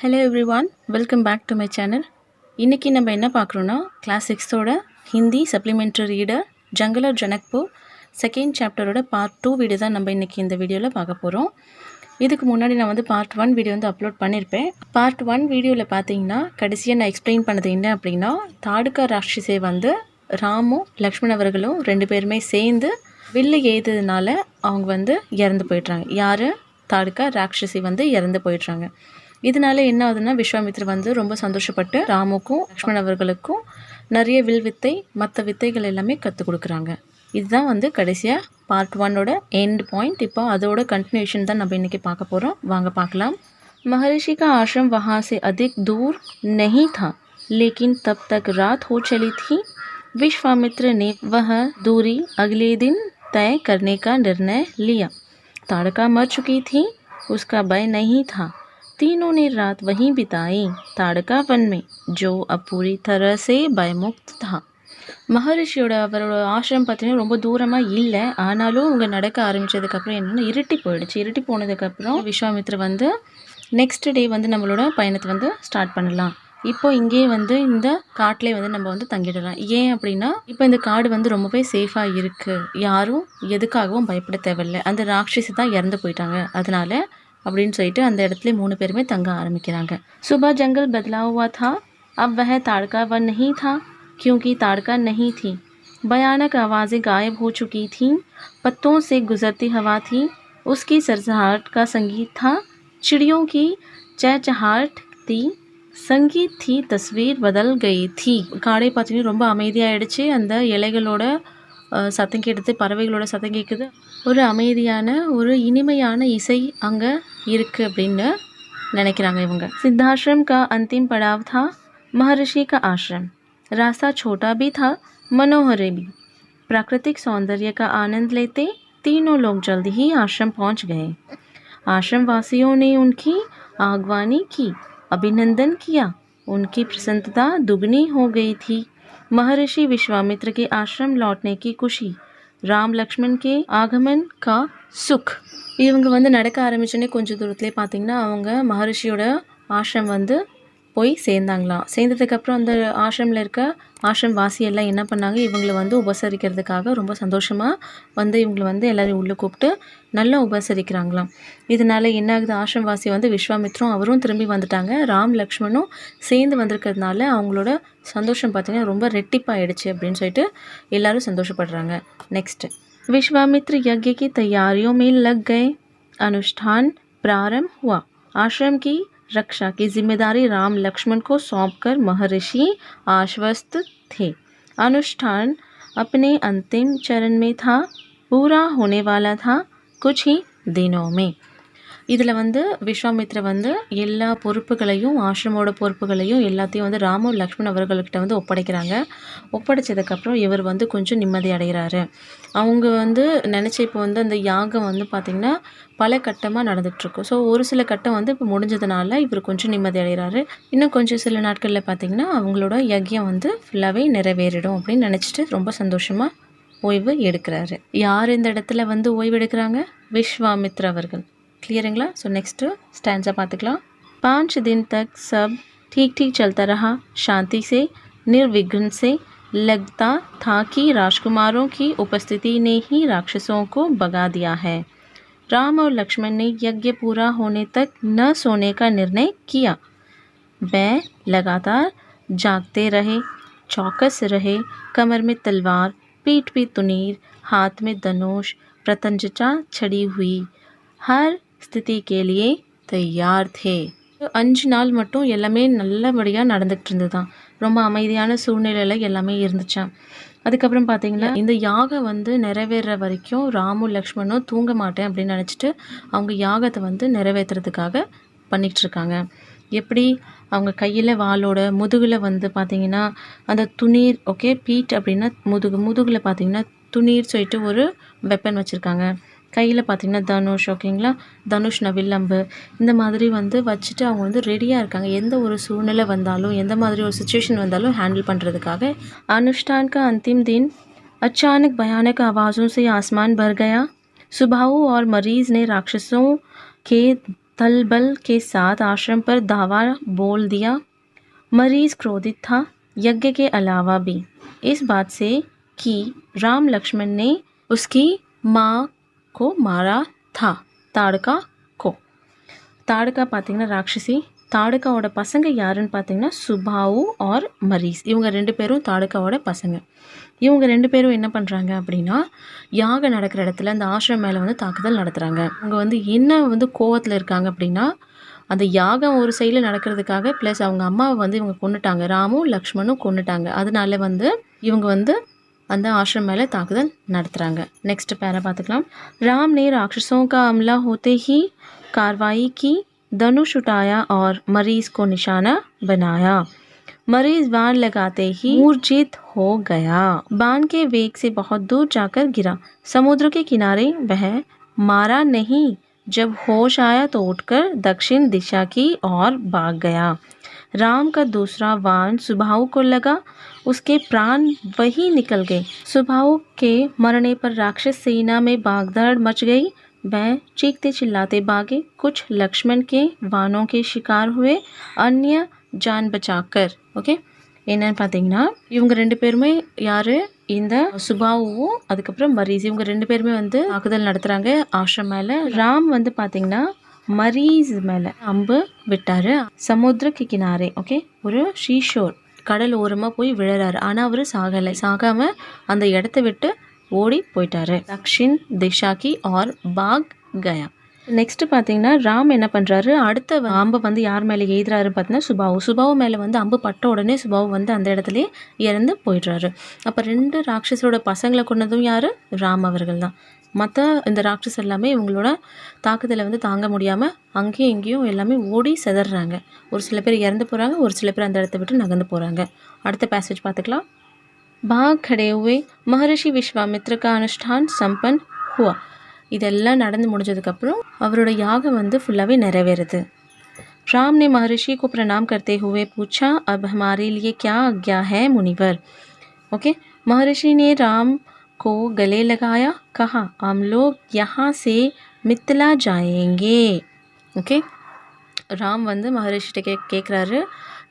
Hello everyone, welcome back to my channel. இன்றைக்கி நம்ம என்ன பார்க்குறோன்னா, கிளாஸ் 6ஓட ஹிந்தி சப்ளிமெண்ட்ரி ரீடர் ஜங்கலர் ஜனக்பூர் செகண்ட் சாப்டரோட பார்ட் 2 வீடியோ தான் நம்ம இன்றைக்கி இந்த வீடியோவில் பார்க்க போகிறோம். இதுக்கு முன்னாடி நான் வந்து பார்ட் 1 வீடியோ வந்து அப்லோட் பண்ணியிருப்பேன். பார்ட் 1 வீடியோவில் பார்த்தீங்கன்னா கடைசியாக நான் எக்ஸ்பிளைன் பண்ணது என்ன அப்படின்னா, தாடுகா ராட்சசே வந்து ராமும் லக்ஷ்மண் அவர்களும் 2 பேருமே சேர்ந்து வில்லு எய்ததுனால அவங்க வந்து இறந்து போயிடுறாங்க. யார்? தாடுகா ராட்சசி வந்து இறந்து போயிடுறாங்க. இதனால என்ன ஆகுதுன்னா, விஸ்வாமித்ரர் வந்து ரொம்ப சந்தோஷப்பட்டு ராமுக்கும் லக்ஷ்மண் அவர்களுக்கும் நிறைய வில் வித்தை மற்ற வித்தைகள் எல்லாமே கற்றுக் கொடுக்குறாங்க. இதுதான் வந்து கடைசியாக பார்ட் 1ஓட एंड पॉइंट. இப்போ அதோட कंटिन्यूएशन தான் நம்ம इनके பார்க்க போகிறோம். வாங்க பார்க்கலாம். महर्षि का आश्रम वहाँ से अधिक दूर नहीं था, लेकिन तब तक रात हो चली थी. विश्वामित्र ने वह दूरी अगले दिन तय करने का निर्णय लिया. ताड़का मर चुकी थी, उसका भय नहीं था. तीनों ने रात वहीं बिताई, ताड़का वन में, जो अब पूरी तरह से பயமுக்த் था. மகரிஷியோட அவரோட ஆசிரமம் பார்த்தீங்கன்னா ரொம்ப தூரமாக இல்லை. ஆனாலும் அவங்க நடக்க ஆரம்பித்ததுக்கப்புறம் என்னென்னா இருட்டி போயிடுச்சு. இருட்டி போனதுக்கப்புறம் விஸ்வாமித்ரர் வந்து நெக்ஸ்ட் டே வந்து நம்மளோட பயணத்தை வந்து ஸ்டார்ட் பண்ணலாம். இப்போ இங்கே வந்து இந்த காட்டிலே வந்து நம்ம வந்து தங்கிடலாம். ஏன் அப்படின்னா, இப்போ இந்த காடு வந்து ரொம்பவே சேஃபாக இருக்குது, யாரும் எதுக்காகவும் பயப்பட தேவையில்லை. அந்த ராட்சசி தான் இறந்து போயிட்டாங்க, அதனால அப்படின்னு சொல்லிட்டு அந்த இடத்துல 3 பேருமே தங்க ஆரம்பிக்கிறாங்க. सुबह जंगल बदला हुआ था. अब वह ताड़का वन नहीं था, क्योंकि ताड़का नहीं थी. भयानक आवाज़ें गायब हो चुकी थीं. पत्तों से गुजरती हवा थी, उसकी सरसराहट का संगीत था. चिड़ियों की चहचहाहट थी, संगीत थी. तस्वीर बदल गई थी. காடை பார்த்தீங்கன்னா ரொம்ப அமைதியாயிடுச்சு. அந்த இலைகளோட சத்தம் கேட்டது, பறவைகளோட சத்தம் கேட்குது. ஒரு அமைதியான ஒரு இனிமையான இசை அங்கே இருக்குது அப்படின்னு நினைக்கிறாங்க இவங்க. सिद्धाश्रम का अंतिम पड़ाव था महर्षि का आश्रम. रास्ता छोटा भी था, मनोहर भी. प्राकृतिक सौंदर्य का आनंद लेते तीनों लोग जल्द ही आश्रम पहुंच गए. आश्रम वासियों ने उनकी आगवानी की, अभिनंदन किया. उनकी प्रसन्नता दुगनी हो गई थी. महर्षि विश्वामित्र के आश्रम लौटने की खुशी, ராம் லக்ஷ்மண் கே ஆகமன் கா சுக். இவங்க வந்து நடக்க ஆரம்பிச்சோன்னே கொஞ்சம் தூரத்துலேயே பார்த்தீங்கன்னா அவங்க மகரிஷியோட ஆசிரம் வந்து போய் சேர்ந்தாங்களாம். சேர்ந்ததுக்கப்புறம் அந்த ஆசிரமில் இருக்க ஆசிரம் வாசியெல்லாம் என்ன பண்ணாங்க, இவங்களை வந்து உபசரிக்கிறதுக்காக ரொம்ப சந்தோஷமாக வந்து இவங்களை வந்து எல்லோரையும் உள்ளே கூப்பிட்டு நல்லா உபசரிக்கிறாங்களாம். இதனால் என்ன ஆகுது, ஆசிரம் வாசி வந்து விஸ்வாமித்ரும் அவரும் திரும்பி வந்துட்டாங்க. ராம் லக்ஷ்மணும் சேர்ந்து வந்திருக்கிறதுனால அவங்களோட சந்தோஷம் பார்த்திங்கன்னா ரொம்ப ரெட்டிப்பாயிடுச்சு அப்படின்னு சொல்லிட்டு எல்லோரும் சந்தோஷப்படுறாங்க. नेक्स्ट, विश्वामित्र यज्ञ की तैयारियों में लग गए. अनुष्ठान प्रारंभ हुआ. आश्रम की रक्षा की जिम्मेदारी राम लक्ष्मण को सौंपकर महर्षि आश्वस्त थे. अनुष्ठान अपने अंतिम चरण में था, पूरा होने वाला था कुछ ही दिनों में. இதில் வந்து விஸ்வாமித்ரர் வந்து எல்லா பொறுப்புகளையும் ஆசிரமோட பொறுப்புகளையும் எல்லாத்தையும் வந்து ராமு லக்ஷ்மண் அவர்கள்கிட்ட வந்து ஒப்படைக்கிறாங்க. ஒப்படைச்சதுக்கப்புறம் இவர் வந்து கொஞ்சம் நிம்மதி அடைகிறாரு. அவங்க வந்து நினச்ச இப்போ வந்து அந்த யாகம் வந்து பார்த்திங்கன்னா பல கட்டமாக நடந்துகிட்ருக்கும். ஸோ ஒரு சில கட்டம் வந்து இப்போ முடிஞ்சதுனால இவர் கொஞ்சம் நிம்மதி அடைகிறாரு. இன்னும் கொஞ்சம் சில நாட்களில் பார்த்திங்கன்னா அவங்களோட யஜ்யம் வந்து ஃபுல்லாகவே நிறைவேறிடும் அப்படின்னு நினச்சிட்டு ரொம்ப சந்தோஷமாக ஓய்வு எடுக்கிறாரு. யார் இந்த இடத்துல வந்து ஓய்வு எடுக்கிறாங்க? விஸ்வாமித்ரர் அவர்கள். क्लियरिंगला. सो नेक्स्ट स्टैंजा பார்த்துக்கலாம். 5 दिन तक सब ठीक ठीक चलता रहा, शांति से निर्विघ्न से. लगता था कि राजकुमारों की उपस्थिति ने ही राक्षसों को भगा दिया है. राम और लक्ष्मण ने यज्ञ पूरा होने तक न सोने का निर्णय किया. वे लगातार जागते रहे, चौकस रहे. कमर में तलवार, पीठ पे तुनीर, हाथ में धनुष, प्रत्यंचा छड़ी हुई. हर ஸ்திதி கேலியே தயார் தே. 5 நாள் மட்டும் எல்லாமே நல்லபடியாக நடந்துகிட்டு இருந்தது தான். ரொம்ப அமைதியான சூழ்நிலையில் எல்லாமே இருந்துச்சான். அதுக்கப்புறம் பார்த்தீங்கன்னா இந்த யாகம் வந்து நிறைவேற வரைக்கும் ராமு லக்ஷ்மணும் தூங்க மாட்டேன் அப்படின்னு நினச்சிட்டு அவங்க யாகத்தை வந்து நிறைவேற்றுறதுக்காக பண்ணிகிட்ருக்காங்க. எப்படி? அவங்க கையில் வாளோட முதுகில் வந்து பார்த்திங்கன்னா அந்த துணீர், ஓகே, பீட் அப்படின்னா முதுகில் பார்த்திங்கன்னா துணீர் சொல்லிட்டு ஒரு வெப்பன் வச்சுருக்காங்க. கையில் பார்த்திங்கன்னா தனுஷ், ஓகேங்களா, தனுஷ் நவில்லம்பு இந்த மாதிரி வந்து வச்சுட்டு அவங்க வந்து ரெடியாக இருக்காங்க. எந்த ஒரு சூழ்நிலை வந்தாலும் எந்த மாதிரி ஒரு சுச்சுவேஷன் வந்தாலும் ஹேண்டில் பண்ணுறதுக்காக. अनुष्ठान का अंतिम दिन अचानक भयानक आवाज़ों से आसमान भर गया. सुबाहु और मरीज़ ने राक्षसों के तलबल के साथ आश्रम पर दावा बोल दिया। मरीज क्रोधित था, यज्ञ के अलावा भी इस बात से कि राम लक्ष्मण ने उसकी माँ को मारा था, ताड़का को. தாடகா பார்த்தீங்கன்னா ராட்சசி. தாடகாவோட பசங்க யாருன்னு பார்த்தீங்கன்னா சுபாவு ஆர் மரீஸ். இவங்க 2 பேரும் தாடகாவோட பசங்க. இவங்க 2 பேரும் என்ன பண்ணுறாங்க அப்படின்னா, யாகம் நடக்கிற இடத்துல அந்த ஆசிரமம் மேலே வந்து தாக்குதல் நடத்துகிறாங்க. அவங்க வந்து என்ன கோவத்தில் இருக்காங்க அப்படின்னா, அந்த யாகம் ஒரு சைடில் நடக்கிறதுக்காக ப்ளஸ் அவங்க அம்மாவை வந்து இவங்க கொன்னுட்டாங்க. ராமும் லக்ஷ்மணும் கொன்னுட்டாங்க. அதனால இவங்க அந்த आश्रम மேலே தாக்குதல் நடத்துகிறாங்க. नेक्स्ट पैरा பார்த்துக்கலாம். राम ने राक्षसों का हमला होते ही कार्रवाई की, धनुष उठाया और मरीज को निशाना बनाया. मरीज बाण लगाते ही मूर्छित हो गया. बाण के वेग से बहुत दूर जाकर गिरा. समुद्र के किनारे वह मारा नहीं. जब होश आया तो उठकर दक्षिण दिशा की ओर भाग गया. राम का दूसरा बाण सुबाहु को लगा. उसके प्राण वही निकल गए. सुबाहु के मरने पर राक्षस सेना में भागदौड़ मच गई. वह चीखते चिल्लाते भागे. कुछ लक्ष्मण के बाणों के शिकार हुए, अन्य जान बचाकर. ओके, என்னன்னு பார்த்தீங்கன்னா இவங்க 2 பேருமே யார், இந்த சுபாவும் அதுக்கப்புறம் மரீஸ், இவங்க 2 பேருமே தாக்குதல் நடத்துகிறாங்க ஆஷ்ரம் மேலே. ராம் பார்த்தீங்கன்னா மரீஸ் மேலே அம்பு விட்டார். சமுத்திரக்கு கினாரே, ஓகே, ஒரு ஷீஷோர் கடல் ஓரமாக போய் விழுறாரு. ஆனால் அவர் சாகாமல் அந்த இடத்த விட்டு ஓடி போயிட்டாரு. தக்ஷின் திஷாக்கி ஆர் பாக் கயா. நெக்ஸ்ட் பார்த்தீங்கன்னா ராம் என்ன பண்ணுறாரு, அடுத்த அம்பை யார் மேலே எய்துறாருன்னு பார்த்தீங்கன்னா சுபாவு மேலே அம்பு பட்ட உடனே சுபாவு அந்த இடத்துலையே இறந்து போயிடுறாரு. அப்போ 2 ராட்சஸோட பசங்களை கொண்டதும் யார், ராம் அவர்கள் தான். மற்ற இந்த ராட்சஸ் எல்லாமே இவங்களோட தாக்குதலை தாங்க முடியாமல் அங்கேயும் இங்கேயும் எல்லாமே ஓடி செதறாங்க. ஒரு சில பேர் இறந்து போகிறாங்க, ஒரு சில பேர் அந்த இடத்த விட்டு நகர்ந்து போகிறாங்க. அடுத்த பேசேஜ் பார்த்துக்கலாம். भाग खड़े हुए महर्षि विश्वामित्र का अनुष्ठान संपन्न हुआ. இதெல்லாம் நடந்து முடிஞ்சதுக்கப்புறம் அவரோட யாகம் ஃபுல்லாகவே நிறைவேறுது. राम ने महर्षि को प्रणाम करते हुए पूछा, अब हमारे लिए क्या आज्ञा है मुनिवर. ओके, महर्षि ने राम को गले लगाया, कहा हम लोग यहाँ से मिथिला जाएंगे. ஓகே, ராம் மகரிஷிட்ட கேட்குறாரு,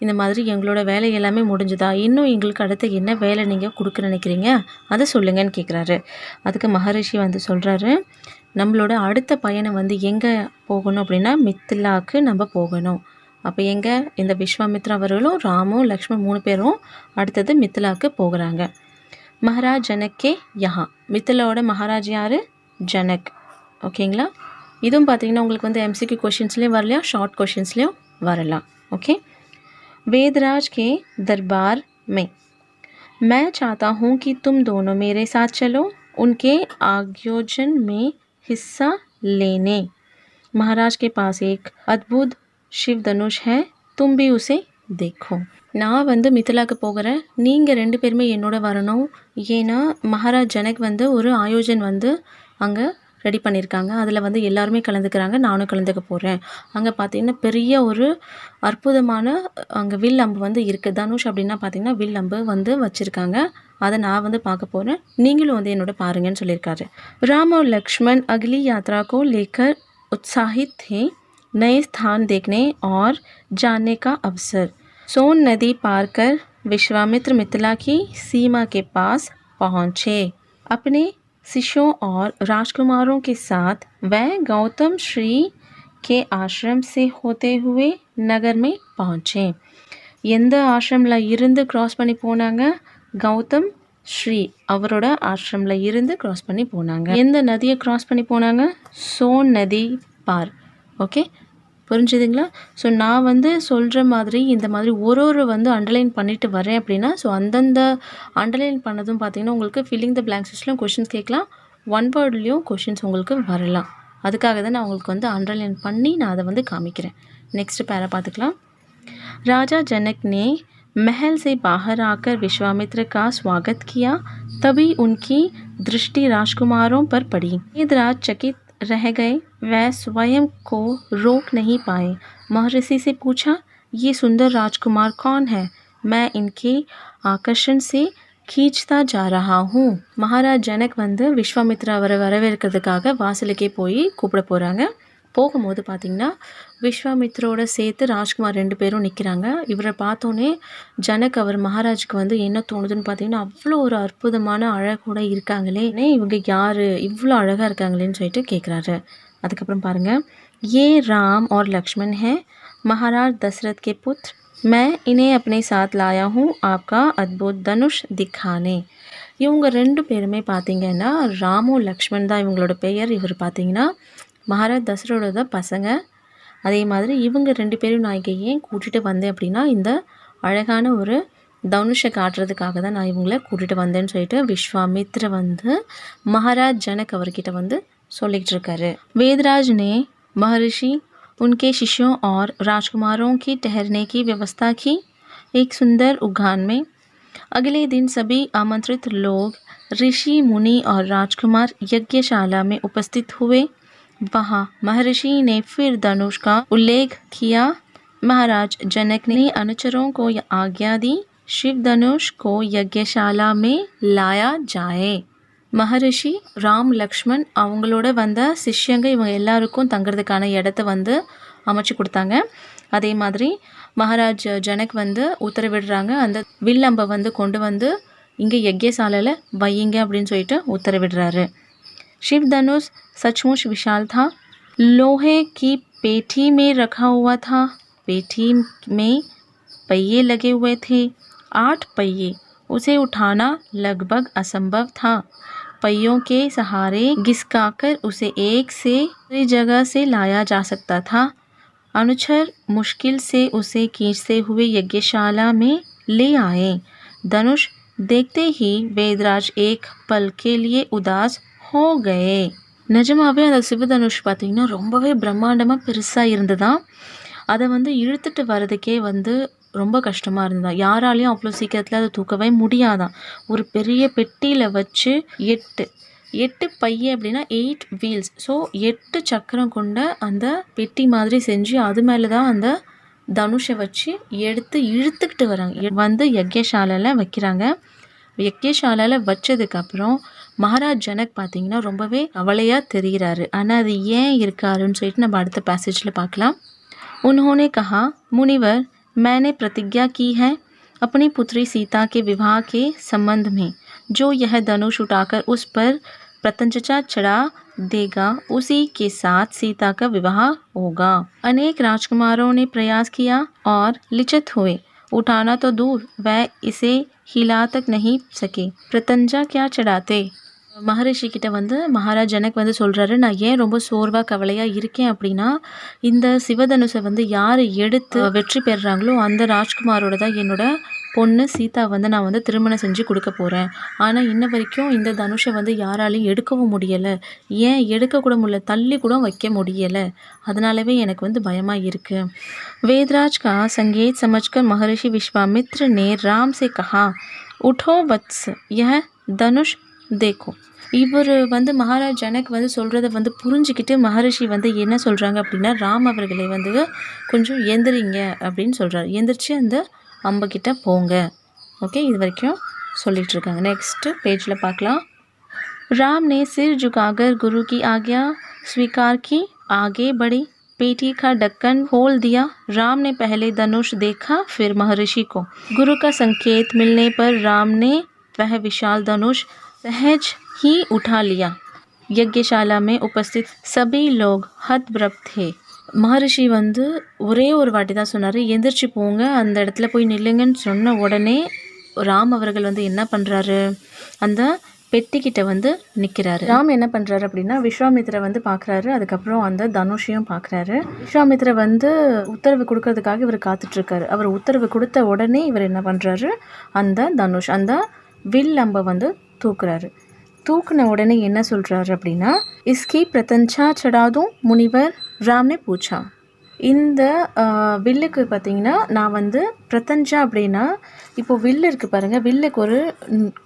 இந்த மாதிரி எங்களோட வேலை எல்லாமே முடிஞ்சுதா, இன்னும் எங்களுக்கு அடுத்து என்ன வேலை நீங்கள் கொடுக்க நினைக்கிறீங்க அதை சொல்லுங்கன்னு கேட்குறாரு. அதுக்கு மகரிஷி சொல்கிறாரு, நம்மளோட அடுத்த பயணம் எங்கே போகணும் அப்படின்னா மித்திலாவுக்கு நம்ம போகணும். அப்போ எங்கே இந்த விஸ்வாமித்ரா அவர்களும் ராமும் லக்ஷ்மண் 3 பேரும் அடுத்தது மித்திலாவுக்கு போகிறாங்க. மகாராஜ் ஜனக்கே யஹா. மித்திலாவோட மகாராஜ் யார், ஜனக். ஓகேங்களா, இதுவும் பார்த்தீங்கன்னா உங்களுக்கு MCQ क्वेश्चंसலேயும் வரலாம், ஷார்ட் क्वेश्चंसலேயும் வரலாம். ओके, वेदराज के दरबार में मैं चाहता हूँ कि तुम दोनों मेरे साथ चलो उनके आयोजन में हिस्सा लेने. महाराज के पास एक अद्भुत शिव धनुष है, तुम भी उसे देखो. நான் மிथिलाக்கு போகிறேன், நீங்கள் 2 பேருமே என்னோட வரணும். ஏன்னா மகாராஜ் ஜனக் ஒரு ஆயோஜன் அங்கே ரெடி பண்ணியிருக்காங்க. அதில் எல்லாருமே கலந்துக்கிறாங்க, நானும் கலந்துக்க போகிறேன். அங்கே பார்த்தீங்கன்னா பெரிய ஒரு அற்புதமான அங்கே வில் அம்பு இருக்குது. தனுஷ் அப்படின்னா பார்த்தீங்கன்னா வில் அம்பு வச்சுருக்காங்க. அதை நான் பார்க்க போகிறேன், நீங்களும் என்னோட பாருங்கன்னு சொல்லியிருக்காரு. राम और लक्ष्मण अगली यात्रा को लेकर उत्साहित थे. नए स्थान देखने और जानने का अवसर. सोन नदी पार कर विश्वामित्र मिथिला की सीमा के पास पहुँचे. अपने शिष्यों और राजकुमारों के साथ वह गौतम श्री के आश्रम से होते हुए नगर में पहुँचे. எந்த ஆசிரமில் இருந்து க்ராஸ் பண்ணி போனாங்க, கௌதம் ஸ்ரீ அவரோட ஆசிரமில் இருந்து க்ராஸ் பண்ணி போனாங்க. எந்த நதியை க்ராஸ் பண்ணி போனாங்க, சோன் நதி பார். ஓகே, புரிஞ்சுதுங்களா? ஸோ நான் சொல்கிற மாதிரி இந்த மாதிரி ஒரு அண்டர்லைன் பண்ணிட்டு வரேன் அப்படின்னா, ஸோ அந்தந்த அண்டர்லைன் பண்ணதும் பார்த்தீங்கன்னா உங்களுக்கு ஃபில்லிங் த பிளாங்க்ஸஸ்லையும் கொஷின்ஸ் கேட்கலாம், 1 வேர்ட்லேயும் கொஷின்ஸ் உங்களுக்கு வரலாம். அதுக்காக தான் நான் உங்களுக்கு அண்டர்லைன் பண்ணி நான் அதை காமிக்கிறேன். நெக்ஸ்ட் பேரா பார்த்துக்கலாம். राजा जनक ने महल से बाहर आकर विश्वामित्र का स्वागत किया. तभी उनकी दृष्टि राजकुमारों पर पड़ी. वेदराज चकित रह गए, वह स्वयं को रोक नहीं पाए. महर्षि से पूछा, ये सुंदर राजकुमार कौन है? मैं इनके आकर्षण से खींचता जा रहा हूँ. महाराज जनक விஸ்வாமித்ரா அவரை வரவேற்கிறதுக்காக வாசலுக்கே போய் கூப்பிட போகிறாங்க. போகும்போது பார்த்திங்கன்னா விஸ்வாமித்ரோட சேர்த்து ராஜ்குமார் 2 பேரும் நிற்கிறாங்க. இவரை பார்த்தோன்னே ஜனக் அவர் மகாராஜுக்கு வந்து என்ன தோணுதுன்னு பார்த்தீங்கன்னா, அவ்வளோ ஒரு அற்புதமான அழகோட இருக்காங்களே, இவங்க யார் இவ்வளோ அழகாக இருக்காங்களேன்னு சொல்லிட்டு கேட்குறாரு. அதுக்கப்புறம் பாருங்கள், ये राम और लक्ष्मण हैं महाराज दशरथ के पुत्र, मैं इन्हें अपने साथ लाया हूँ आपका अद्भुत धनुष दिखाने. இவங்க 2 பேருமே பார்த்தீங்கன்னா ராமோ லக்ஷ்மண் தான் இவங்களோட பெயர். இவர் பார்த்தீங்கன்னா மகாராஜ் தசரதோட பசங்க. அதே மாதிரி இவங்க 2 பேரும் நான் இங்கே ஏன் கூட்டிகிட்டு வந்தேன் அப்படின்னா, இந்த அழகான ஒரு தனுஷை காட்டுறதுக்காக தான் நான் இவங்கள கூட்டிகிட்டு வந்தேன்னு சொல்லிட்டு விஸ்வாமித்ர வந்து மகாராஜ் ஜனக் அவர்கிட்ட வந்து சொல்லிக்கிட்டு இருக்காரு. वेदराज ने महर्षि उनके शिष्यों और राजकुमारों की ठहरने की व्यवस्था की एक सुंदर उद्यान में. अगले दिन सभी आमंत्रित लोग ऋषि मुनि और राजकुमार यज्ञशाला में उपस्थित हुए. वहाँ महर्षि ने फिर धनुष का उल्लेख किया. महाराज जनक ने अनुचरों को आज्ञा दी, शिव धनुष को यज्ञशाला में लाया जाए. மகரிஷி ராம் லக்ஷ்மண் அவங்களோட வந்த சிஷ்யங்க இவங்க எல்லாருக்கும் தங்குறதுக்கான இடத்த வந்து அமைச்சு கொடுத்தாங்க. அதே மாதிரி மகாராஜ் ஜனக் வந்து உத்தரவிடுறாங்க, அந்த வில்லம்பை வந்து கொண்டு வந்து இங்கே யஜ்யசாலையில் வையுங்க அப்படின்னு சொல்லிட்டு உத்தரவிடுறாரு. शिव धनुष सचमुच विशाल था, लोहे की पेठी में रखा हुआ था. पेठी में पहिए लगे हुए थे, 8 पहिए. उसे उठाना लगभग असंभव था. पहियों के सहारे घिसकाकर उसे एक से दूसरी जगह से लाया जा सकता था. अनुचर मुश्किल से उसे खींचते हुए यज्ञशाला में ले आए. धनुष देखते ही वेदराज एक पल के लिए उदास हो गए. நிஜமாவே அந்த சிவதனுஷ் பார்த்திங்கன்னா ரொம்பவே பிரம்மாண்டமாக பெருசாக இருந்ததான். அதை வந்து இழுத்துட்டு வர்றதுக்கே வந்து ரொம்ப கஷ்டமாக இருந்ததா. யாராலையும் அவ்வளோ சீக்கிரத்தில் அதை தூக்கவே முடியாதான். ஒரு பெரிய பெட்டியில் வச்சு 8 பைய அப்படின்னா 8 வீல்ஸ், ஸோ 8 சக்கரம் கொண்ட அந்த பெட்டி மாதிரி செஞ்சு அது மேலே தான் அந்த தனுஷை வச்சு எடுத்து இழுத்துக்கிட்டு வராங்க. வந்து யஜ்யசாலையில் வைக்கிறாங்க. யஜ்யசாலையில் வச்சதுக்கப்புறம் மகாராஜ் ஜனக் பார்த்திங்கன்னா ரொம்பவே கவலையாக தெரிகிறாரு. ஆனால் அது ஏன் இருக்காருன்னு சொல்லிட்டு நம்ம அடுத்த பேசேஜில் பார்க்கலாம். उन्होंने कहा, मुनिवर, मैंने प्रतिज्ञा की है अपनी पुत्री सीता के विवाह के संबंध में. जो यह धनुष उठाकर उस पर प्रत्यंचा चढ़ा देगा, उसी के साथ सीता का विवाह होगा. अनेक राजकुमारों ने प्रयास किया और लिचित हुए. उठाना तो दूर, वह इसे हिला तक नहीं सके. प्रत्यंचा क्या चढ़ाते. மகரிஷி கிட்ட வந்து மகாராஜ் ஜனக் வந்து சொல்கிறாரு, நான் ஏன் ரொம்ப சோர்வாக கவலையாக இருக்கேன் அப்படின்னா, இந்த சிவதனுஷை வந்து யார் எடுத்து வெற்றி பெறுறாங்களோ அந்த ராஜ்குமாரோட தான் என்னோட பொண்ணு சீதா வந்து நான் வந்து திருமணம் செஞ்சு கொடுக்க போகிறேன். ஆனால் இன்ன வரைக்கும் இந்த தனுஷை வந்து யாராலையும் எடுக்கவும் முடியலை. ஏன் எடுக்கக்கூட முடியல, தள்ளி கூட வைக்க முடியலை. அதனாலவே எனக்கு வந்து பயமாக இருக்குது. वेदराज का संकेत समझकर महर्षि विश्वामित्र ने राम से कहा, उठो वत्स, यह धनुष देखो. இவர் வந்து மகாராஜ் ஜனக் வந்து சொல்கிறத வந்து புரிஞ்சுக்கிட்டு மகரிஷி வந்து என்ன சொல்கிறாங்க அப்படின்னா, ராம் அவர்களை வந்து கொஞ்சம் எந்திரிங்க அப்படின்னு சொல்கிறார். எந்திரிச்சு அந்த அம்புக்கிட்ட போங்க. ஓகே, இது வரைக்கும் சொல்லிகிட்ருக்காங்க. நெக்ஸ்ட்டு பேஜில் பார்க்கலாம். राम ने सिर झुकाकर गुरु की आज्ञा स्वीकार की, आगे बढ़ी. पेटी का ढक्कन खोल दिया. राम ने पहले धनुष देखा, फिर महर्षि को. गुरु का संकेत मिलने पर राम ने वह विशाल धनुष सहज ही उठा लिया. यज्ञशाला में उपस्थित सभी लोग हतप्रभ थे. மகரிஷி வந்து ஒரே ஒரு வாட்டி தான் சொன்னார், எந்திரிச்சு போங்க, அந்த இடத்துல போய் நில்லுங்கன்னு சொன்ன உடனே ராம் அவர்கள் வந்து என்ன பண்ணுறாரு, அந்த பெட்டிக்கிட்ட வந்து நிற்கிறாரு. ராம் என்ன பண்ணுறாரு அப்படின்னா, விஸ்வாமித்திரை வந்து பார்க்குறாரு. அதுக்கப்புறம் அந்த தனுஷையும் பார்க்குறாரு. விஸ்வாமித்திரை வந்து உத்தரவு கொடுக்கறதுக்காக இவர் காத்துட்ருக்காரு. அவர் உத்தரவு கொடுத்த உடனே இவர் என்ன பண்ணுறாரு, அந்த தனுஷ் அந்த வில் அம்பை வந்து தூக்குறாரு. தூக்குன உடனே என்ன சொல்கிறாரு அப்படின்னா, இஸ்கி பிரதஞ்சா சடாதும் முனிவர் ராம்னே பூச்சா. இந்த வில்லுக்கு பார்த்திங்கன்னா நான் வந்து பிரதஞ்சா அப்படின்னா, இப்போது வில்லு இருக்குது பாருங்கள், வில்லுக்கு ஒரு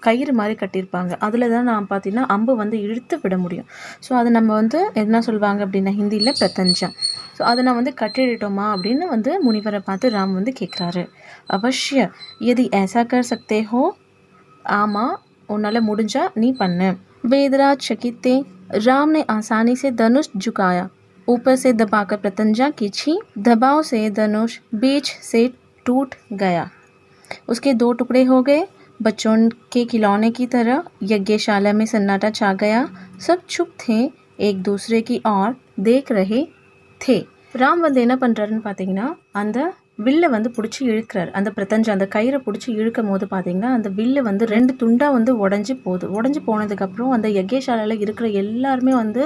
கயிறு மாதிரி கட்டியிருப்பாங்க. அதில் தான் நான் பார்த்திங்கன்னா அம்பு வந்து இழுத்து விட முடியும். ஸோ அதை நம்ம வந்து என்ன சொல்லுவாங்க அப்படின்னா ஹிந்தியில் பிரதஞ்சா. ஸோ அதை நான் வந்து கட்டிடட்டோமா அப்படின்னு வந்து முனிவரை பார்த்து ராம் வந்து கேட்குறாரு. அவசிய எதி ऐसा कर सकते हो, ஆமாம் உன்னால் முடிஞ்சா நீ பண்ணு. वेदराज चकित थे. राम ने आसानी से धनुष झुकाया. ऊपर से दबाकर प्रत्यंजा खींची, दबाव से धनुष बीच से टूट गया। उसके 2 टुकड़े हो गए। बच्चों के खिलौने की तरह यज्ञशाला में सन्नाटा छा गया। सब चुप थे, एक दूसरे की ओर देख रहे थे. ராம் வந்து என்ன பண்ணுறாருன்னு பார்த்தீங்கன்னா, அந்த வில்லை வந்து பிடிச்சி இழுக்கிறார். அந்த பிரத்தஞ்சா அந்த கயிறை பிடிச்சி இழுக்கும் போது பார்த்தீங்கன்னா, அந்த வில்லு வந்து 2 துண்டாக வந்து உடஞ்சி போகுது. உடஞ்சி போனதுக்கப்புறம் அந்த யக்ஞசாலையில் இருக்கிற எல்லாருமே வந்து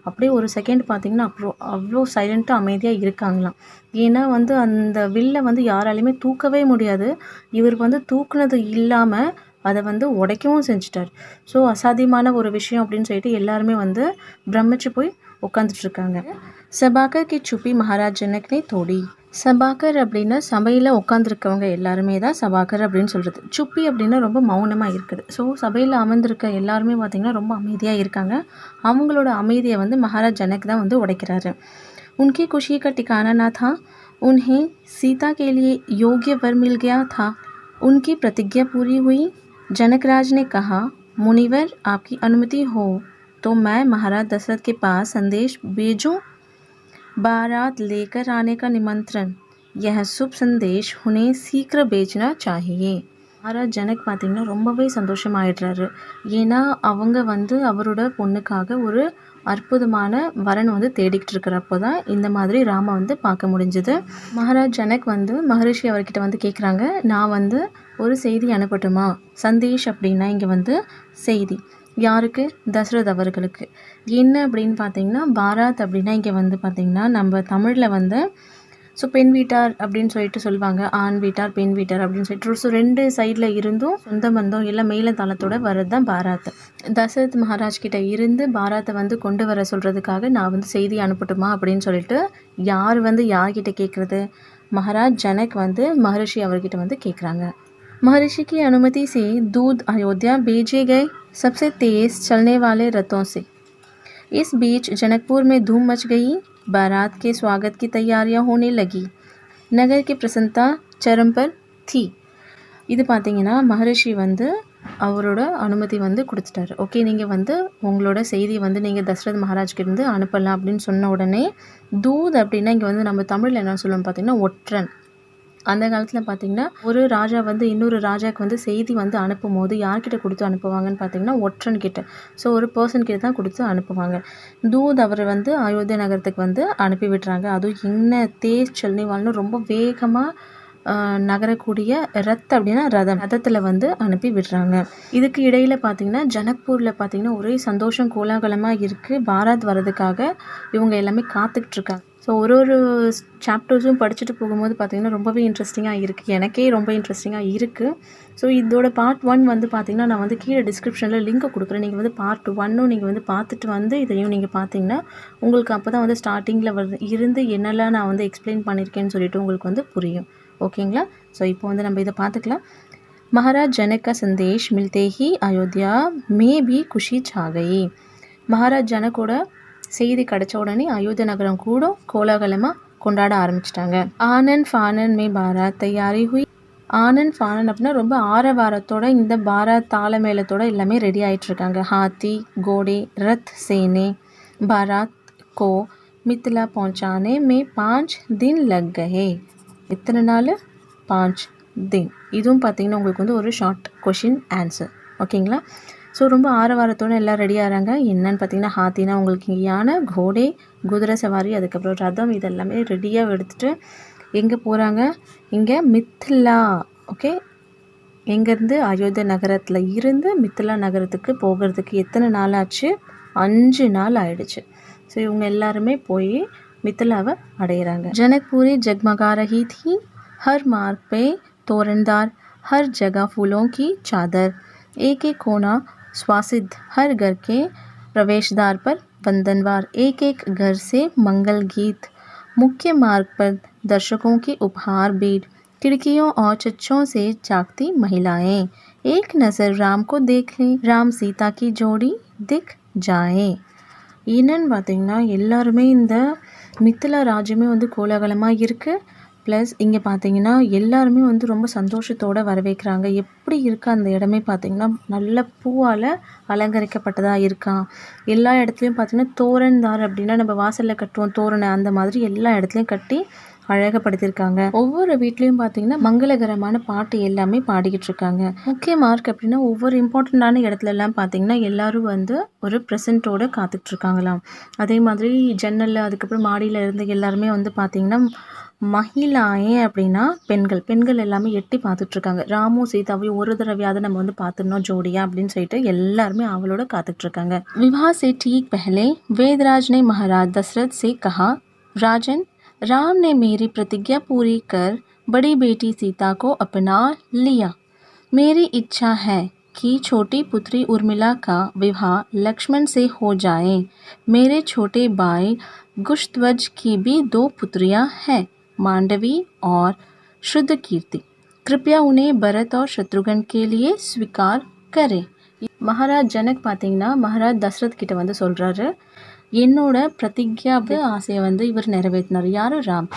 அப்படியே ஒரு செகண்ட் பார்த்தீங்கன்னா அவ்வளோ சைலண்ட்டாக அமைதியாக இருக்காங்களாம். ஏன்னா வந்து அந்த வில்லை வந்து யாராலையுமே தூக்கவே முடியாது. இவர் வந்து தூக்குனது இல்லாமல் அதை வந்து உடைக்கவும் செஞ்சிட்டார். ஸோ அசாத்தியமான ஒரு விஷயம் அப்படின்னு சொல்லிட்டு எல்லாருமே வந்து பிரமிச்சு போய் உட்காந்துட்ருக்காங்க. சபாக்கர் கி சுப்பி மகாராஜ் ஜனக் நே தோடி. சபாக்கர் அப்படின்னா சபையில் உட்காந்துருக்கவங்க எல்லாருமே தான் சபாக்கர் அப்படின்னு சொல்கிறது. சுப்பி அப்படின்னா ரொம்ப மௌனமாக இருக்குது. ஸோ சபையில் அமர்ந்திருக்க எல்லாருமே பார்த்திங்கன்னா ரொம்ப அமைதியாக இருக்காங்க. அவங்களோட அமைதியை வந்து மகாராஜ் ஜனக் தான் வந்து உடைக்கிறாரு. उनकी खुशी का ठिकाना ना था। उन्हें सीता के लिए योग्य वर मिल गया था। उनकी प्रतिज्ञा पूरी हुई। जनकराज ने कहा, मुनिवर आपकी अनुमति हो तो मैं महाराज दशरथ के पास संदेश भेजूं। बारात लेकर आने का निमंत्रण, यह शुभ संदेश उन्हें शीघ्र भेजना चाहिए. மகாராஜ் ஜனக் பார்த்திங்கன்னா ரொம்பவே சந்தோஷமாயிடுறாரு. ஏன்னா அவங்க வந்து அவரோட பொண்ணுக்காக ஒரு அற்புதமான வரன் வந்து தேடிக்கிட்டு இருக்கிறப்போ தான் இந்த மாதிரி ராம வந்து பார்க்க முடிஞ்சுது. மகாராஜ் ஜனக் வந்து மகரிஷி அவர்கிட்ட வந்து கேட்குறாங்க, நான் வந்து ஒரு செய்தி அனுப்பட்டுமா? சந்தேஷ் அப்படின்னா இங்கே வந்து செய்தி யாருக்கு? தசரத் அவர்களுக்கு. என்ன அப்படின்னு பார்த்தீங்கன்னா, பாராத் அப்படின்னா இங்கே வந்து பார்த்திங்கன்னா நம்ம தமிழில் வந்து ஸோ பெண் வீட்டார் அப்படின்னு சொல்லிட்டு சொல்லுவாங்க. ஆண் வீட்டார் பெண் வீட்டார் அப்படின்னு சொல்லிட்டு ஸோ 2 சைடில் இருந்தும் சொந்த பந்தம் எல்லாம் மேல தளத்தோட வர்றது தான் பாராத். தசரத் மகாராஜ் கிட்ட இருந்து பாராத்தை வந்து கொண்டு வர சொல்கிறதுக்காக நான் வந்து செய்தி அனுப்பட்டுமா அப்படின்னு சொல்லிட்டு யார் வந்து யார்கிட்ட கேட்குறது? மகாராஜ் ஜனக் வந்து மகரிஷி அவர்கிட்ட வந்து கேட்குறாங்க. महर्षि की अनुमति से दूध अयोध्या भेजे गए सबसे तेज चलने वाले रथों से. इस बीच जनकपुर में धूम मच गई. बारात के स्वागत की तैयारियां होने लगी. नगर की प्रसन्नता चरम पर थी. இது பார்த்தீங்கன்னா மகரிஷி வந்து அவரோட அனுமதி வந்து கொடுத்துட்டாரு. ஓகே, நீங்கள் வந்து உங்களோட செய்தி வந்து நீங்கள் தசரத் மகாராஜ்கிட்ட அனுப்பலாம் அப்படின்னு சொன்ன உடனே தூத் அப்படின்னா இங்கே வந்து நம்ம தமிழில் என்ன சொல்லுவோம் பார்த்தீங்கன்னா ஒற்றன். அந்த காலத்தில் பார்த்திங்கன்னா ஒரு ராஜா வந்து இன்னொரு ராஜாவுக்கு வந்து செய்தி வந்து அனுப்பும் போது யார்கிட்ட கொடுத்து அனுப்புவாங்கன்னு பார்த்திங்கன்னா ஒற்றன் கிட்ட. ஸோ ஒரு பர்சன் கிட்ட தான் கொடுத்து அனுப்புவாங்க. தூத் அவர் வந்து அயோத்தியா நகரத்துக்கு வந்து அனுப்பி விட்டுறாங்க. அதுவும் என்ன தேஜ் சல்னிவால்னு ரொம்ப வேகமாக நகரக்கூடிய அப்படின்னா ரதத்தில் வந்து அனுப்பி விடுறாங்க. இதுக்கு இடையில் பார்த்திங்கன்னா ஜனக்பூரில் பார்த்திங்கன்னா ஒரே சந்தோஷம் கோலாகலமாக இருக்குது. பாராத் வர்றதுக்காக இவங்க எல்லாமே காத்துக்கிட்டு இருக்காங்க. ஸோ ஒரு சாப்டர்ஸும் படிச்சுட்டு போகும்போது பார்த்திங்கன்னா ரொம்பவே இன்ட்ரெஸ்டிங்காக இருக்குது. எனக்கே ரொம்ப இன்ட்ரெஸ்டிங்காக இருக்குது. ஸோ இதோட பார்ட் 1 வந்து பார்த்திங்கன்னா நான் வந்து கீழே டிஸ்கிரிப்ஷனில் லிங்க்கை கொடுக்குறேன். நீங்கள் வந்து பார்ட் 1 நீங்கள் வந்து பார்த்துட்டு வந்து இதையும் நீங்கள் பார்த்தீங்கன்னா உங்களுக்கு அப்போ தான் வந்து ஸ்டார்டிங்கில் இருந்து என்னெல்லாம் நான் வந்து எக்ஸ்பிளைன் பண்ணியிருக்கேன்னு சொல்லிட்டு உங்களுக்கு வந்து புரியும். ஓகேங்களா? ஸோ இப்போ வந்து நம்ம இதை பார்த்துக்கலாம். महाराज जनक का संदेश मिलते ही अयोध्या में भी खुशी छा गई. महाराज जनकोட செய்தி கிடைச்ச உடனே அயோத்தியா நகரம் கூட கோலாகலமாக கொண்டாட ஆரம்பிச்சிட்டாங்க. ஆனந்த் ஃபானன் மே பாராத் தயாரி हुई. ஆனந்த் ஃபானன் அப்படின்னா ரொம்ப ஆரவாரத்தோட இந்த பாராத் தாள மேளத்தோட எல்லாமே ரெடி ஆகிட்டுருக்காங்க. हाथी घोड़े रथ सेने बारात को मिथिला पहुँचाने में 5 दिन लग गए. எத்தனை நாள்? 5 दिन. இதுவும் பார்த்திங்கன்னா உங்களுக்கு வந்து ஒரு ஷார்ட் கொஷின் ஆன்சர். ஓகேங்களா? ஸோ ரொம்ப ஆரவாரத்தோடு எல்லாம் ரெடி ஆகிறாங்க. என்னன்னு பார்த்தீங்கன்னா ஹாத்தினா உங்களுக்கு இங்கே யானை, கோடை குதிரை சவாரி, அதுக்கப்புறம் ரதம், இதெல்லாமே ரெடியாக எடுத்துகிட்டு எங்கே போகிறாங்க? இங்கே மித்திலா. ஓகே, எங்கேருந்து? அயோத்தியா நகரத்தில் இருந்து மித்திலா நகரத்துக்கு போகிறதுக்கு எத்தனை நாள் ஆச்சு? 5 நாள் ஆயிடுச்சு. ஸோ இவங்க எல்லாருமே போய் मिथिलाவை अड़ेरांगा. जनकपुरी जगमगा रही थी. हर मार्ग पे तोरणदार, हर जगह फूलों की चादर, एक एक कोना स्वासिद, हर घर के प्रवेशद्वार पर वंदनवार, एक एक घर से मंगल गीत, मुख्य मार्ग पर दर्शकों की उपहार भीड़, खिड़कियों और छज्जों से झांकती महिलाएं. एक नज़र राम को देख लें, राम सीता की जोड़ी दिख जाए. என்னன்னு பார்த்தீங்கன்னா எல்லாருமே இந்த மித்திலா ராஜ்யமே வந்து கோலாகலமாக இருக்குது. ப்ளஸ் இங்கே பார்த்தீங்கன்னா எல்லாருமே வந்து ரொம்ப சந்தோஷத்தோடு வரவேற்கிறாங்க. எப்படி இருக்கா அந்த இடமே பார்த்தீங்கன்னா நல்ல பூவால் அலங்கரிக்கப்பட்டதாக இருக்கான். எல்லா இடத்துலையும் பார்த்தீங்கன்னா தோரன்தார் அப்படின்னா நம்ம வாசலில் கட்டுவோம் தோரணை, அந்த மாதிரி எல்லா இடத்துலையும் கட்டி அழகப்படுத்தியிருக்காங்க. ஒவ்வொரு வீட்லேயும் பார்த்தீங்கன்னா மங்களகரமான பாட்டு எல்லாமே பாடிக்கிட்டு இருக்காங்க. முக்கிய மார்க் அப்படின்னா ஒவ்வொரு இம்பார்ட்டண்ட்டான இடத்துல எல்லாம் பார்த்தீங்கன்னா எல்லாரும் வந்து ஒரு ப்ரெசென்ட்டோட காத்துட்ருக்காங்களாம். அதே மாதிரி ஜன்னலில் அதுக்கப்புறம் மாடியில் இருந்து எல்லாருமே வந்து பார்த்தீங்கன்னா மகிழாயே அப்படின்னா பெண்கள் எல்லாமே எட்டி பார்த்துட்ருக்காங்க. ராமு சீதாவையும் ஒரு தடவையாவது நம்ம வந்து பார்த்துடணும் ஜோடியா அப்படின்னு சொல்லிட்டு எல்லாருமே அவளோட காத்துட்ருக்காங்க. विवाह से ठीक पहले वेदराज ने महाराज दशरथ से कहा, राजन, राम ने मेरी प्रतिज्ञा पूरी कर बड़ी बेटी सीता को अपना लिया. मेरी इच्छा है कि छोटी पुत्री उर्मिला का विवाह लक्ष्मण से हो जाए. मेरे छोटे भाई कुशध्वज की भी 2 पुत्रियां हैं, मांडवी और शुद्धकीर्ति. कृपया उन्हें भरत और शत्रुघ्न के लिए स्वीकार करें. மகாராஜ் ஜனக் பார்த்தீங்கன்னா மகாராஜ் தசரத் கிட்ட வந்து சொல்கிறாரு, என்னோட பிரதிக்யா ஆசையை வந்து இவர் நிறைவேற்றினார். யார்? ராம்.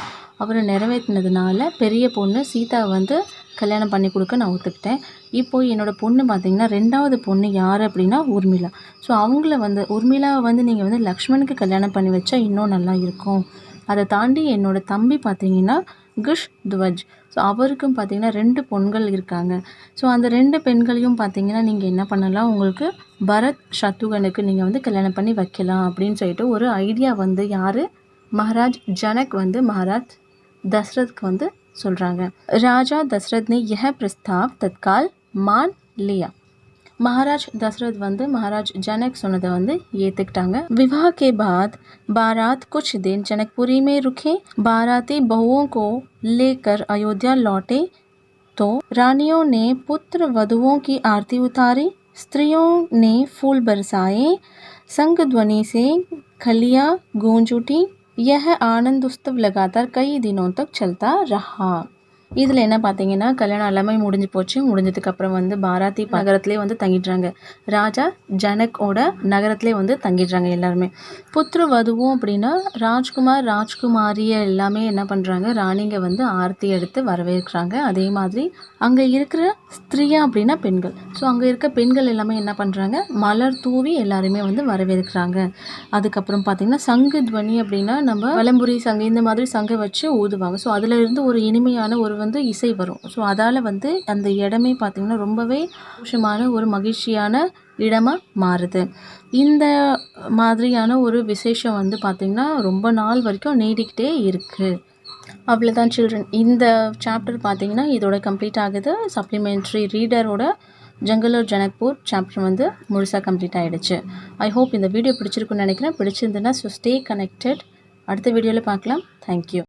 அவர் நிறைவேற்றினதுனால பெரிய பொண்ணு சீதா வந்து கல்யாணம் பண்ணி கொடுக்க நான் ஒத்துக்கிட்டேன். இப்போது என்னோடய பொண்ணு பார்த்தீங்கன்னா 2வது பொண்ணு யார் அப்படின்னா உர்மிளா. ஸோ அவங்கள வந்து உர்மிளாவை வந்து நீங்கள் வந்து லக்ஷ்மணுக்கு கல்யாணம் பண்ணி வச்சா இன்னும் நல்லா இருக்கும். அதை தாண்டி என்னோடய தம்பி பார்த்தீங்கன்னா குஷ்த்வஜ். ஸோ அவருக்கும் பார்த்தீங்கன்னா 2 பெண்கள் இருக்காங்க. ஸோ அந்த 2 பெண்களையும் பார்த்தீங்கன்னா நீங்கள் என்ன பண்ணலாம், உங்களுக்கு பரத் சத்ருகனுக்கு நீங்கள் வந்து கல்யாணம் பண்ணி வைக்கலாம் அப்படின்னு சொல்லிட்டு ஒரு ஐடியா வந்து யார்? மகாராஜ் ஜனக் வந்து மகாராஜ் दशरथ को வந்து சொல்கிறாங்க. ராஜா दशरथ ने यह प्रस्ताव तत्काल मान लिया. महाराज दशरथ வந்து महाराज जनक சொன்னதை வந்து ஏற்றுக்கிட்டாங்க. विवाह के बाद बारात कुछ दिन जनकपुरी में रुके. बाराती बहुओं को लेकर अयोध्या लौटे तो रानियों ने पुत्र वधुओं की आरती उतारी. स्त्रियों ने फूल बरसाए. संग ध्वनि से खलियाँ गूंज उठी. यह आनंद उत्सव लगातार कई दिनों तक चलता रहा. இதில் என்ன பார்த்தீங்கன்னா கல்யாணம் எல்லாமே முடிஞ்சு போச்சு. முடிஞ்சதுக்கப்புறம் வந்து பாராத்தி நகரத்துலேயே வந்து தங்கிடுறாங்க. ராஜா ஜனக்கோட நகரத்துலேயே வந்து தங்கிடுறாங்க எல்லாருமே. புத்திர வதுவும் அப்படின்னா ராஜ்குமார் ராஜ்குமாரியை எல்லாமே என்ன பண்ணுறாங்க, ராணிங்க வந்து ஆரத்தி எடுத்து வரவேற்கிறாங்க. அதே மாதிரி அங்கே இருக்கிற ஸ்திரியா அப்படின்னா பெண்கள். ஸோ அங்கே இருக்க பெண்கள் எல்லாமே என்ன பண்ணுறாங்க, மலர் தூவி எல்லாருமே வந்து வரவேற்கிறாங்க. அதுக்கப்புறம் பார்த்திங்கன்னா சங்கு துவனி அப்படின்னா நம்ம வலம்புரி சங்கு இந்த மாதிரி சங்கை வச்சு ஊதுவாங்க. ஸோ அதில் இருந்து ஒரு இனிமையான ஒரு வந்து இசை வரும். ஸோ அதால் வந்து அந்த இடமே பார்த்திங்கன்னா ரொம்பவே சந்தோஷமான ஒரு மகிழ்ச்சியான இடமாக மாறுது. இந்த மாதிரியான ஒரு விசேஷம் வந்து பார்த்திங்கன்னா ரொம்ப நாள் வரைக்கும் நீடிக்கிட்டே இருக்குது. அவ்வளோதான் சில்ட்ரன். இந்த சாப்டர் பார்த்திங்கன்னா இதோட கம்ப்ளீட் ஆகுது. சப்ளிமெண்ட்ரி ரீடரோட ஜங்கல் और ஜனக்பூர் சாப்டர் வந்து முழுசாக கம்ப்ளீட் ஆகிடுச்சு. ஐ ஹோப் இந்த வீடியோ பிடிச்சிருக்குன்னு நினைக்கிறேன். பிடிச்சிருந்துன்னா ஸோ ஸ்டே கனெக்டட். அடுத்த வீடியோவில் பார்க்கலாம். தேங்க்யூ.